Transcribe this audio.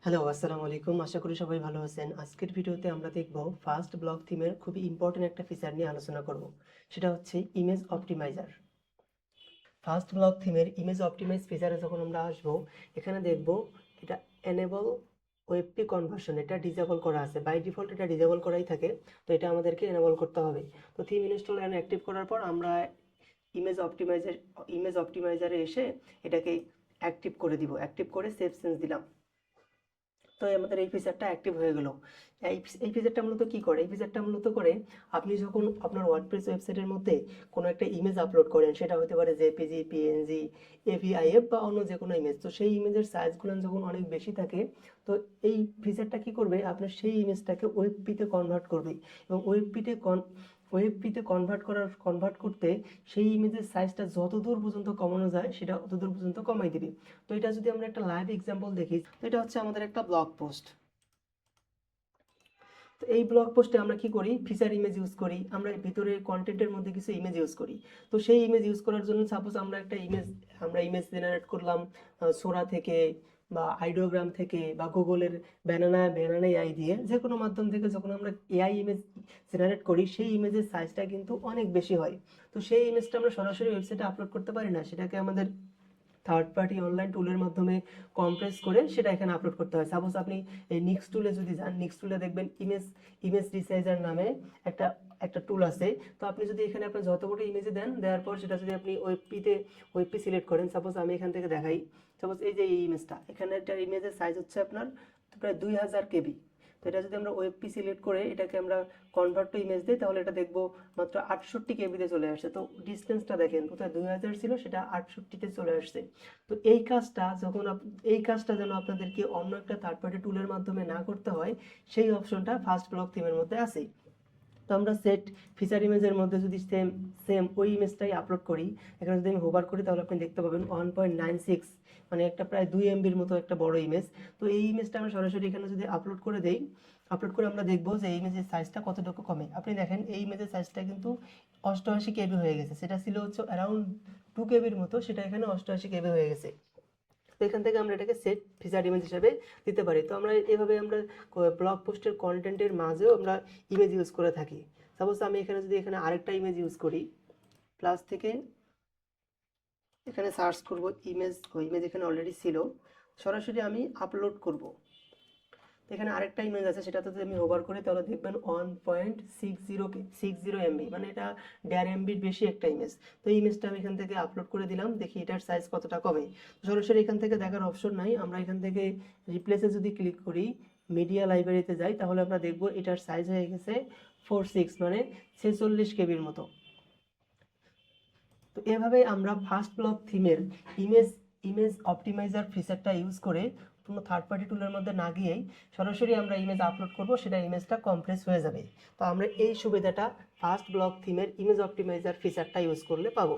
Hello, আসসালামু আলাইকুম। আশা করি সবাই ভালো আছেন। আজকের ভিডিওতে আমরা দেখব ফাস্ট ব্লক থিমের খুবই ইম্পর্টেন্ট একটা ফিচার নিয়ে আলোচনা করব। সেটা হচ্ছে ইমেজ অপটিমাইজার। ফাস্ট ব্লক থিমের ইমেজ অপটিমাইজ ফিচারে যখন আমরা আসব, এখানে দেখব এটা এনেবল ওয়েবপি কনভার্সন, এটা ডিসেবল করা আছে। বাই ডিফল্ট এটা ডিসেবল করাই থাকে, তো এটা আমাদেরকে এনেবল করতে হবে। তো থিম ইনস্টল অ্যান্ড অ্যাক্টিভ করার পর আমরা ইমেজ অপটিমাইজারে এসে এটাকে অ্যাক্টিভ করে দিব। অ্যাক্টিভ করে সেভ চেঞ্জ দিলাম, তো আমাদের এই ফিচারটা অ্যাক্টিভ হয়ে গেল। এই এই ফিচারটা মূলত কি করে? এই ফিচারটা মূলত করে আপনি যখন আপনার ওয়ার্ডপ্রেস ওয়েবসাইটের মধ্যে কোনো একটা ইমেজ আপলোড করেন, সেটা হতে পারে জেপিজি, পিএনজি, এভিআইএফ বা অন্য যে কোনো ইমেজ। তো সেই ইমেজের সাইজগুলো যখন অনেক বেশি থাকে, তো এই ফিচারটা কি করবে, আপনার সেই ইমেজটাকে ওয়েবপিতে কনভার্ট করবে এবং ওয়েবপিতে কনভার্ট করতে সেই ইমেজের সাইজটা যতদূর পর্যন্ত কমানো যায় সেটা অতদূর পর্যন্ত কমাই দিবে। তো এটা যদি আমরা একটা লাইভ এক্সাম্পল দেখি, তো এটা হচ্ছে আমাদের একটা ব্লগ পোস্ট। তো এই ব্লগ পোস্টে আমরা কি করি, ফিচার ইমেজ ইউজ করি, আমরা ভিতরে কন্টেন্টের মধ্যে কিছু ইমেজ ইউজ করি। তো সেই ইমেজ ইউজ করার জন্য সাপোজ আমরা ইমেজ জেনারেট করলাম সোরা থেকে বা আইডিওগ্রাম থেকে বা গুগলের ব্যানানা এআই দিয়ে, যে কোনো মাধ্যম থেকে যখন আমরা এআই ইমেজ জেনারেট করি, সেই ইমেজের সাইজটা কিন্তু অনেক বেশি হয়। তো সেই ইমেজটা আমরা সরাসরি ওয়েবসাইটে আপলোড করতে পারি না, সেটাকে আমাদের থার্ড পার্টি অনলাইন টুলের মাধ্যমে কম্প্রেস করে সেটা এখানে আপলোড করতে হয়। সাপোজ আপনি এই নিক্স টুলে যদি যান, নিক্স টুলে দেখবেন ইমেজ রিসাইজার নামে একটা একটা টুল আছে। তো আপনি যদি এখানে আপনার যতগুলো ইমেজে দেওয়ার পর সেটা যদি আপনি ওয়েবপি সিলেক্ট করেন, সাপোজ আমি এখান থেকে দেখাই। সাপোজ এই যে এই ইমেজটা, এখানে একটা ইমেজের সাইজ হচ্ছে আপনার প্রায় 2000 KB। তো এটা যদি আমরা ওয়েবপি সিলেক্ট করে এটাকে আমরা কনভার্ট টু ইমেজ দিই, তাহলে এটা দেখবো মাত্র 68 KB চলে আসছে। তো ডিস্টেন্সটা দেখেন, কোথায় 2000 ছিল সেটা 68-তে চলে আসছে। তো এই কাজটা যেন আপনাদেরকে অন্য একটা থার্ড পার্টি টুলের মাধ্যমে না করতে হয়, সেই অপশনটা ফাস্ট ব্লক থিমের মধ্যে আছে। তো আমরা সেট ফিচার ইমেজের মধ্যে যদি সেম সেম ওই ইমেজটাই আপলোড করি, এখানে যদি আমি হোভার করি তাহলে আপনি দেখতে পাবেন 1.96, মানে একটা প্রায় 2 MBর মতো একটা বড় ইমেজ। তো এই ইমেজটা আমরা সরাসরি এখানে যদি আপলোড করে দেই, আপলোড করে আমরা দেখবো যে এই ইমেজের সাইজটা কতটুকু কমে। আপনি দেখেন এই ইমেজের সাইজটা কিন্তু 88 KB হয়ে গেছে। সেটা ছিল হচ্ছে অ্যারাউন্ড 2 KBর মতো, সেটা এখানে 88 KB হয়ে গেছে। তো এখান থেকে আমরা এটাকে সেট ফিচার ইমেজ হিসেবে দিতে পারি। তো আমরা এভাবে আমরা ব্লগ পোস্টের কন্টেন্টের মাঝেও আমরা ইমেজ ইউজ করে থাকি। সাপোজ আমি এখানে আরেকটা ইমেজ ইউজ করি, প্লাস থেকে এখানে সার্চ করব ইমেজ, ওই ইমেজ এখানে অলরেডি ছিল, সরাসরি আমি আপলোড করব। তো এখানে আরেকটা ইমেজ আছে, সেটাতে যদি আমি হোভার করি তাহলে দেখবেন 1.60 MB, মানে এটা 1.5 MBর বেশি একটা ইমেজ। তো এই ইমেজটা আমি এখান থেকে আপলোড করে দিলাম, দেখি এটার সাইজ কতটা কমে। সরাসরি এখান থেকে দেখার অপশন নাই, আমরা এখান থেকে রিপ্লেসে যদি ক্লিক করি, মিডিয়া লাইব্রেরিতে যাই, তাহলে আমরা দেখব এটার সাইজ হয়ে গেছে 46, মানে 46 KBর মতো। তো এভাবে আমরা ফাস্ট ব্লক থিমের ইমেজ ইমেজ অপটিমাইজার ফিচারটা ইউজ করে কোনো থার্ড পার্টি টুলের মধ্যে না গিয়েই সরাসরি আমরা ইমেজ আপলোড করব, সেটা ইমেজটা কম্প্রেস হয়ে যাবে। তো আমরা এই সুবিধাটা ফাস্ট ব্লক থিমের ইমেজ অপটিমাইজার ফিচারটা ইউজ করলে পাবো।